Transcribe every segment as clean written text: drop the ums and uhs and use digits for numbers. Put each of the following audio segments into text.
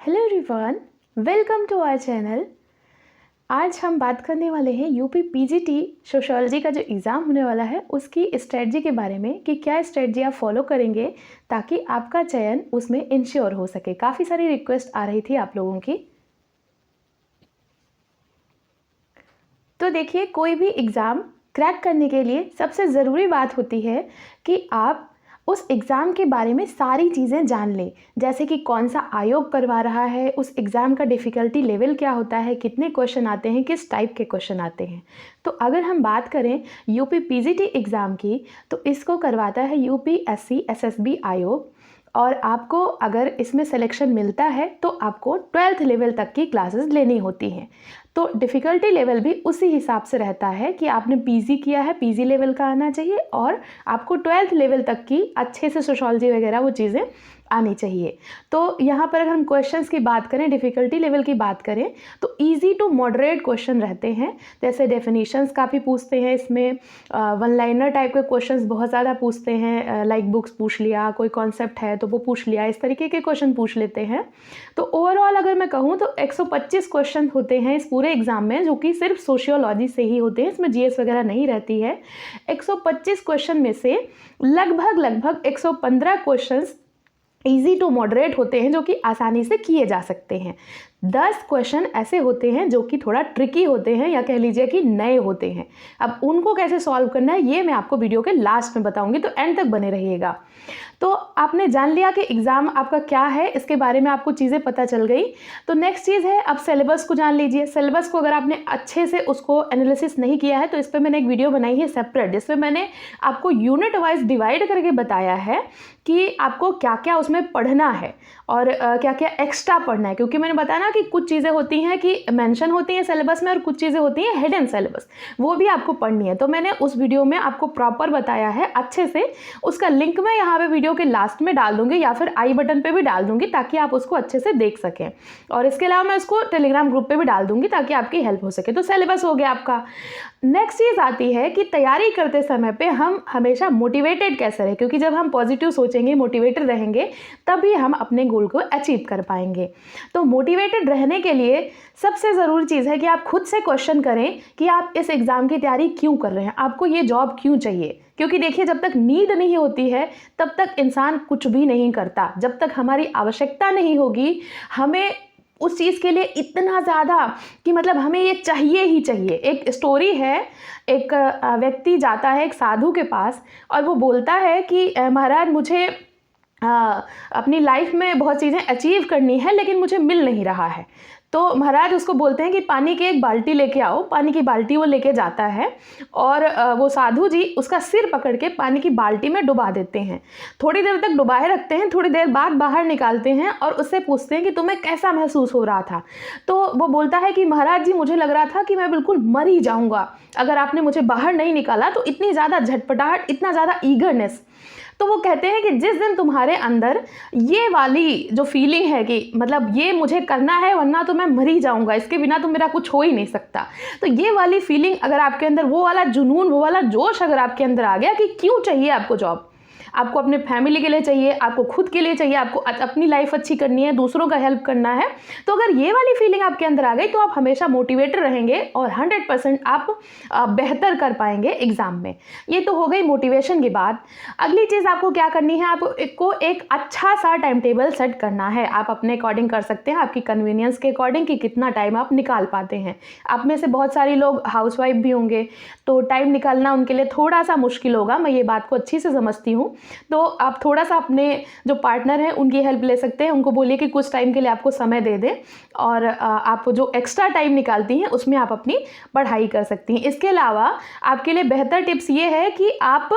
Hello everyone, welcome to our channel. आज हम बात करने वाले हैं यूपी पीजीटी सोशियोलॉजी का जो एग्ज़ाम होने वाला है उसकी स्ट्रेटजी के बारे में कि क्या स्ट्रेटजी आप फॉलो करेंगे ताकि आपका चयन उसमें इंश्योर हो सके। काफ़ी सारी रिक्वेस्ट आ रही थी आप लोगों की। तो देखिए, कोई भी एग्ज़ाम क्रैक करने के लिए सबसे ज़रूरी बात होती है कि आप उस एग्ज़ाम के बारे में सारी चीज़ें जान लें। जैसे कि कौन सा आयोग करवा रहा है, उस एग्ज़ाम का डिफ़िकल्टी लेवल क्या होता है, कितने क्वेश्चन आते हैं, किस टाइप के क्वेश्चन आते हैं। तो अगर हम बात करें यूपी पीजीटी एग्ज़ाम की, तो इसको करवाता है यूपीएससी एसएसबी आयोग। और आपको अगर इसमें सिलेक्शन मिलता है तो आपको 12th लेवल तक की क्लासेस लेनी होती हैं। तो डिफ़िकल्टी लेवल भी उसी हिसाब से रहता है कि आपने पीजी किया है, पीजी लेवल का आना चाहिए और आपको 12th लेवल तक की अच्छे से सोशियोलॉजी वगैरह वो चीज़ें आनी चाहिए। तो यहाँ पर अगर हम क्वेश्चंस की बात करें, डिफ़िकल्टी लेवल की बात करें, तो इजी टू मॉडरेट क्वेश्चन रहते हैं। जैसे डेफिनेशंस काफ़ी पूछते हैं इसमें, वन लाइनर टाइप के क्वेश्चंस बहुत ज़्यादा पूछते हैं, लाइक बुक्स पूछ लिया, कोई कॉन्सेप्ट है तो वो पूछ लिया, इस तरीके के क्वेश्चन पूछ लेते हैं। तो ओवरऑल अगर मैं कहूँ तो 125 क्वेश्चन होते हैं इस पूरे एग्ज़ाम में, जो कि सिर्फ सोशियोलॉजी से ही होते हैं, इसमें जीएस वगैरह नहीं रहती है। 125 क्वेश्चन में से लगभग 115 क्वेश्चंस ईजी टू मॉडरेट होते हैं, जो कि आसानी से किए जा सकते हैं। 10 क्वेश्चन ऐसे होते हैं जो कि थोड़ा ट्रिकी होते हैं या कह लीजिए कि नए होते हैं। अब उनको कैसे सॉल्व करना है ये मैं आपको वीडियो के लास्ट में बताऊंगी, तो एंड तक बने रहिएगा। तो आपने जान लिया कि एग्ज़ाम आपका क्या है, इसके बारे में आपको चीज़ें पता चल गई। तो नेक्स्ट चीज़ है, अब सिलेबस को जान लीजिए। सिलेबस को अगर आपने अच्छे से उसको एनालिसिस नहीं किया है तो इस पर मैंने एक वीडियो बनाई है सेपरेट, जिसमें मैंने आपको यूनिट वाइज डिवाइड करके बताया है कि आपको क्या क्या उसमें पढ़ना है और क्या क्या एक्स्ट्रा पढ़ना है। क्योंकि मैंने बताया ना कि कुछ चीज़ें होती हैं कि मेंशन होती हैं सिलेबस में और कुछ चीज़ें होती हैं हिडन सिलेबस, वो भी आपको पढ़नी है। तो मैंने उस वीडियो में आपको प्रॉपर बताया है अच्छे से। उसका लिंक मैं यहाँ पे वीडियो के लास्ट में डाल दूंगी या फिर आई बटन पे भी डाल दूंगी, ताकि आप उसको अच्छे से देख सकें। और इसके अलावा मैं उसको टेलीग्राम ग्रुप पे भी डाल दूंगी ताकि आपकी हेल्प हो सके। तो सिलेबस हो गया आपका। नेक्स्ट चीज़ आती है कि तैयारी करते समय पे हम हमेशा मोटिवेटेड कैसे रहें, क्योंकि जब हम पॉजिटिव सोचेंगे, मोटिवेटेड रहेंगे, तभी हम अपने गोल को अचीव कर पाएंगे। तो मोटिवेटेड रहने के लिए सबसे ज़रूरी चीज़ है कि आप खुद से क्वेश्चन करें कि आप इस एग्ज़ाम की तैयारी क्यों कर रहे हैं, आपको ये जॉब क्यों चाहिए। क्योंकि देखिए, जब तक नीड नहीं होती है तब तक इंसान कुछ भी नहीं करता। जब तक हमारी आवश्यकता नहीं होगी, हमें उस चीज़ के लिए इतना ज़्यादा कि मतलब हमें ये चाहिए ही चाहिए। एक स्टोरी है, एक व्यक्ति जाता है एक साधु के पास और वो बोलता है कि महाराज, मुझे अपनी लाइफ में बहुत चीज़ें अचीव करनी है लेकिन मुझे मिल नहीं रहा है। तो महाराज उसको बोलते हैं कि पानी की एक बाल्टी लेके आओ। पानी की बाल्टी वो लेके जाता है और वो साधु जी उसका सिर पकड़ के पानी की बाल्टी में डुबा देते हैं। थोड़ी देर तक डुबाए रखते हैं, थोड़ी देर बाद बाहर निकालते हैं और उससे पूछते हैं कि तुम्हें कैसा महसूस हो रहा था। तो वो बोलता है कि महाराज जी, मुझे लग रहा था कि मैं बिल्कुल मर ही जाऊँगा अगर आपने मुझे बाहर नहीं निकाला। तो इतनी ज़्यादा झटपटाहट, इतना ज़्यादा ईगरनेस। तो वो कहते हैं कि जिस दिन तुम्हारे अंदर ये वाली जो फीलिंग है कि मतलब ये मुझे करना है वरना तो मैं मर ही जाऊंगा, इसके बिना तो मेरा कुछ हो ही नहीं सकता, तो ये वाली फीलिंग अगर आपके अंदर, वो वाला जुनून, वो वाला जोश अगर आपके अंदर आ गया कि क्यों चाहिए आपको जॉब, आपको अपने फैमिली के लिए चाहिए, आपको खुद के लिए चाहिए, आपको अपनी लाइफ अच्छी करनी है, दूसरों का हेल्प करना है, तो अगर ये वाली फीलिंग आपके अंदर आ गई तो आप हमेशा मोटिवेटेड रहेंगे और 100% आप बेहतर कर पाएंगे एग्जाम में। ये तो हो गई मोटिवेशन की बात। अगली चीज़ आपको क्या करनी है, आपको एक अच्छा सा टाइम टेबल सेट करना है। आप अपने अकॉर्डिंग कर सकते हैं, आपकी कन्वीनियंस के अकॉर्डिंग कि कितना टाइम आप निकाल पाते हैं। आप में से बहुत सारी लोग हाउसवाइफ भी होंगे, तो टाइम निकालना उनके लिए थोड़ा सा मुश्किल होगा, मैं ये बात को अच्छी से समझती हूँ। तो आप थोड़ा सा अपने जो पार्टनर हैं उनकी हेल्प ले सकते हैं, उनको बोलिए कि कुछ टाइम के लिए आपको समय दे दें और आप जो एक्स्ट्रा टाइम निकालती हैं उसमें आप अपनी पढ़ाई कर सकती हैं। इसके अलावा आपके लिए बेहतर टिप्स ये है कि आप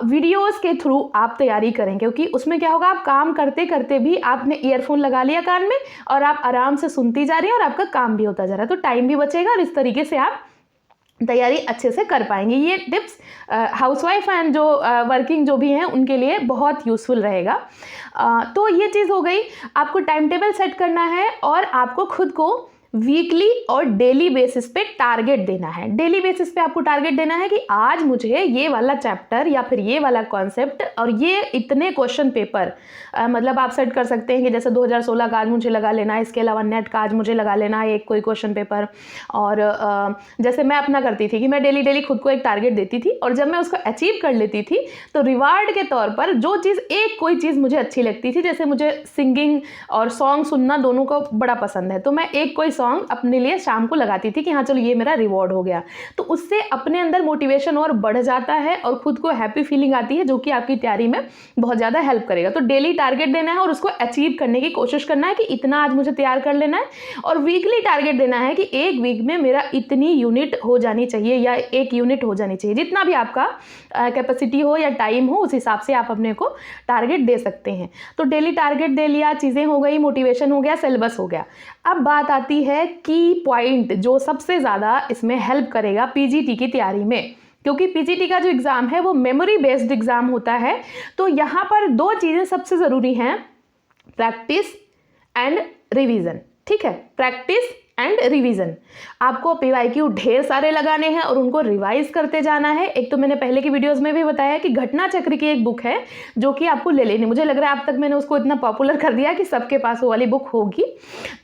वीडियोस के थ्रू आप तैयारी करें, क्योंकि उसमें क्या होगा, आप काम करते करते भी आपने ईयरफोन लगा लिया कान में और आप आराम से सुनती जा रही हैं और आपका काम भी होता जा रहा है, तो टाइम भी बचेगा और इस तरीके से आप तैयारी अच्छे से कर पाएंगे। ये टिप्स हाउसवाइफ एंड जो वर्किंग जो भी हैं उनके लिए बहुत यूज़फुल रहेगा। तो ये चीज़ हो गई, आपको टाइम टेबल सेट करना है और आपको खुद को वीकली और डेली बेसिस पे टारगेट देना है। डेली बेसिस पे आपको टारगेट देना है कि आज मुझे ये वाला चैप्टर या फिर ये वाला कॉन्सेप्ट और ये इतने क्वेश्चन पेपर, मतलब आप सेट कर सकते हैं कि जैसे 2016 का आज मुझे लगा लेना है, इसके अलावा नेट का आज मुझे लगा लेना है एक कोई क्वेश्चन पेपर। और जैसे मैं अपना करती थी कि मैं डेली डेली खुद को एक टारगेट देती थी, और जब मैं उसको अचीव कर लेती थी तो रिवार्ड के तौर पर जो चीज़ कोई चीज़ मुझे अच्छी लगती थी, जैसे मुझे सिंगिंग और सॉन्ग सुनना दोनों को बड़ा पसंद है, तो मैं एक कोई सॉन्ग अपने लिए शाम को लगाती थी कि हाँ चलो ये मेरा रिवॉर्ड हो गया। तो उससे अपने अंदर मोटिवेशन और बढ़ जाता है और खुद को हैप्पी फीलिंग आती है, जो कि आपकी तैयारी में बहुत ज़्यादा हेल्प करेगा। तो डेली टारगेट देना है और उसको अचीव करने की कोशिश करना है कि इतना आज मुझे तैयार कर लेना है, और वीकली टारगेट देना है कि एक वीक में मेरा इतनी यूनिट हो जानी चाहिए या एक यूनिट हो जानी चाहिए। जितना भी आपका कैपेसिटी हो या टाइम हो, उस हिसाब से आप अपने को टारगेट दे सकते हैं। तो डेली टारगेट दे लिया, चीज़ें हो गई, मोटिवेशन हो गया, सिलेबस हो गया। अब बात आती है की पॉइंट जो सबसे ज़्यादा इसमें हेल्प करेगा पीजीटी की तैयारी में, क्योंकि पीजीटी का जो एग्ज़ाम है वो मेमोरी बेस्ड एग्ज़ाम होता है। तो यहाँ पर दो चीज़ें सबसे ज़रूरी हैं, प्रैक्टिस एंड रिवीजन। ठीक है, प्रैक्टिस एंड रिवीजन। आपको पीवाईक्यू ढेर सारे लगाने हैं और उनको रिवाइज करते जाना है। एक तो मैंने पहले की वीडियोस में भी बताया कि घटना चक्र की एक बुक है जो कि आपको ले लेनी, मुझे लग रहा है अब तक मैंने उसको इतना पॉपुलर कर दिया कि सबके पास वो वाली बुक होगी।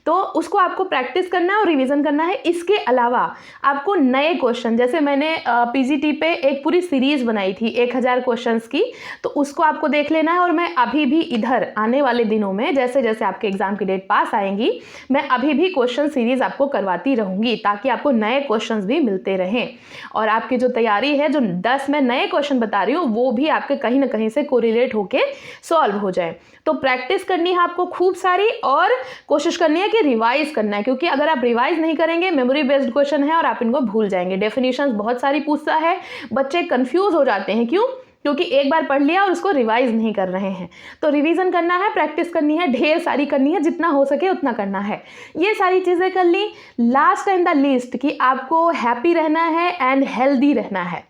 तो उसको आपको प्रैक्टिस करना है और रिवीजन करना है। इसके अलावा आपको नए क्वेश्चन, जैसे मैंने पीजीटी पे एक पूरी सीरीज बनाई थी 1000 क्वेश्चन की, तो उसको आपको देख लेना है। और मैं अभी भी इधर आने वाले दिनों में जैसे जैसे आपके एग्जाम की डेट पास आएंगी, मैं अभी भी क्वेश्चन सीरीज आपको करवाती रहूंगी, ताकि आपको नए क्वेश्चंस भी मिलते रहें। और आपकी जो तैयारी है, जो 10 मैं नए क्वेश्चन बता रही हूँ, वो भी आपके कहीं ना कहीं से कोरिलेट होके सॉल्व हो जाए। तो प्रैक्टिस करनी है आपको खूब सारी, और कोशिश करनी है कि रिवाइज करना है, क्योंकि अगर आप रिवाइज नहीं करेंगे, मेमोरी बेस्ड क्वेश्चन है और आप इनको भूल जाएंगे। डेफिनेशंस बहुत सारी पूछता है, बच्चे कंफ्यूज हो जाते हैं। क्यों? क्योंकि एक बार पढ़ लिया और उसको रिवाइज नहीं कर रहे हैं। तो रिवीजन करना है, प्रैक्टिस करनी है, ढेर सारी करनी है, जितना हो सके उतना करना है। ये सारी चीज़ें कर ली। लास्ट एंड द लीस्ट कि आपको हैप्पी रहना है एंड हेल्दी रहना है।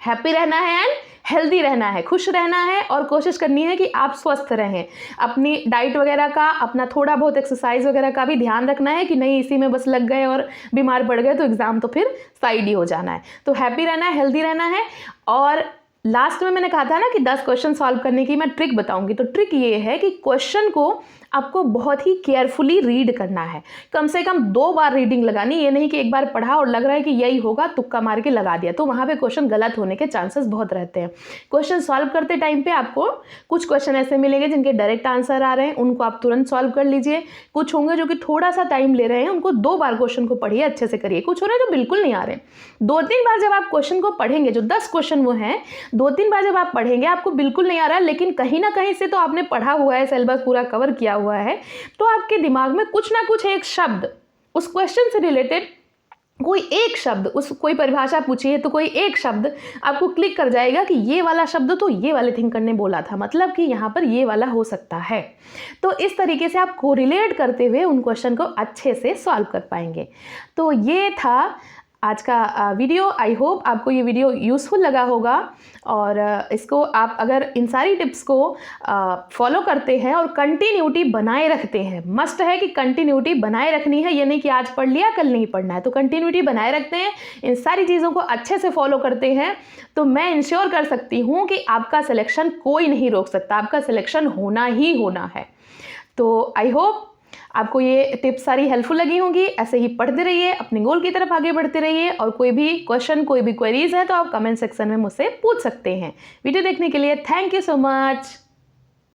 हैप्पी रहना है एंड हेल्दी रहना है, खुश रहना है, और कोशिश करनी है कि आप स्वस्थ रहें। अपनी डाइट वगैरह का, अपना थोड़ा बहुत एक्सरसाइज वगैरह का भी ध्यान रखना है कि नहीं इसी में बस लग गए और बीमार पड़ गए तो एग्ज़ाम तो फिर साइड ही हो जाना है। तो हैप्पी रहना है, हेल्दी रहना है। और लास्ट में मैंने कहा था ना कि 10 क्वेश्चन सॉल्व करने की मैं ट्रिक बताऊंगी। तो ट्रिक ये है कि क्वेश्चन को आपको बहुत ही केयरफुली रीड करना है, कम से कम 2 बार रीडिंग लगानी। ये नहीं कि एक बार पढ़ा और लग रहा है कि यही होगा, तुक्का मार के लगा दिया, तो वहाँ पे क्वेश्चन गलत होने के चांसेस बहुत रहते हैं। क्वेश्चन सॉल्व करते टाइम पे आपको कुछ क्वेश्चन ऐसे मिलेंगे जिनके डायरेक्ट आंसर आ रहे हैं, उनको आप तुरंत सॉल्व कर लीजिए। कुछ होंगे जो कि थोड़ा सा टाइम ले रहे हैं, उनको 2 बार क्वेश्चन को पढ़िए, अच्छे से करिए। कुछ हो रहे हैं जो बिल्कुल नहीं आ रहे हैं, 2-3 बार जब आप क्वेश्चन को पढ़ेंगे, जो 10 क्वेश्चन वो हैं, 2-3 बार जब आप पढ़ेंगे, आपको बिल्कुल नहीं आ रहा है, लेकिन कहीं ना कहीं से तो आपने पढ़ा हुआ है, सिलेबस पूरा कवर किया हुआ है, तो आपके दिमाग में कुछ ना कुछ एक शब्द, उस क्वेश्चन से रिलेटेड कोई एक शब्द, उस कोई परिभाषा पूछी है तो कोई एक शब्द आपको क्लिक कर जाएगा कि ये वाला शब्द तो ये वाले थिंक करने बोला था, मतलब कि यहाँ पर ये वाला हो सकता है। तो इस तरीके से आप कोरिलेट करते हुए उन क्वेश्चन को अच्छे से सॉल्व कर पाएंगे। तो ये था आज का वीडियो। आई होप आपको ये वीडियो यूज़फुल लगा होगा, और इसको आप अगर इन सारी टिप्स को फॉलो करते हैं और कंटिन्यूटी बनाए रखते हैं, मस्ट है कि कंटिन्यूटी बनाए रखनी है। ये नहीं कि आज पढ़ लिया कल नहीं पढ़ना है, तो कंटिन्यूटी बनाए रखते हैं, इन सारी चीज़ों को अच्छे से फॉलो करते हैं, तो मैं इंश्योर कर सकती हूँ कि आपका सिलेक्शन कोई नहीं रोक सकता, आपका सिलेक्शन होना ही होना है। तो आई होप आपको ये टिप्स सारी हेल्पफुल लगी होंगी। ऐसे ही पढ़ते रहिए, अपने गोल की तरफ आगे बढ़ते रहिए, और कोई भी क्वेश्चन, कोई भी क्वेरीज है तो आप कमेंट सेक्शन में मुझसे पूछ सकते हैं। वीडियो देखने के लिए थैंक यू सो मच।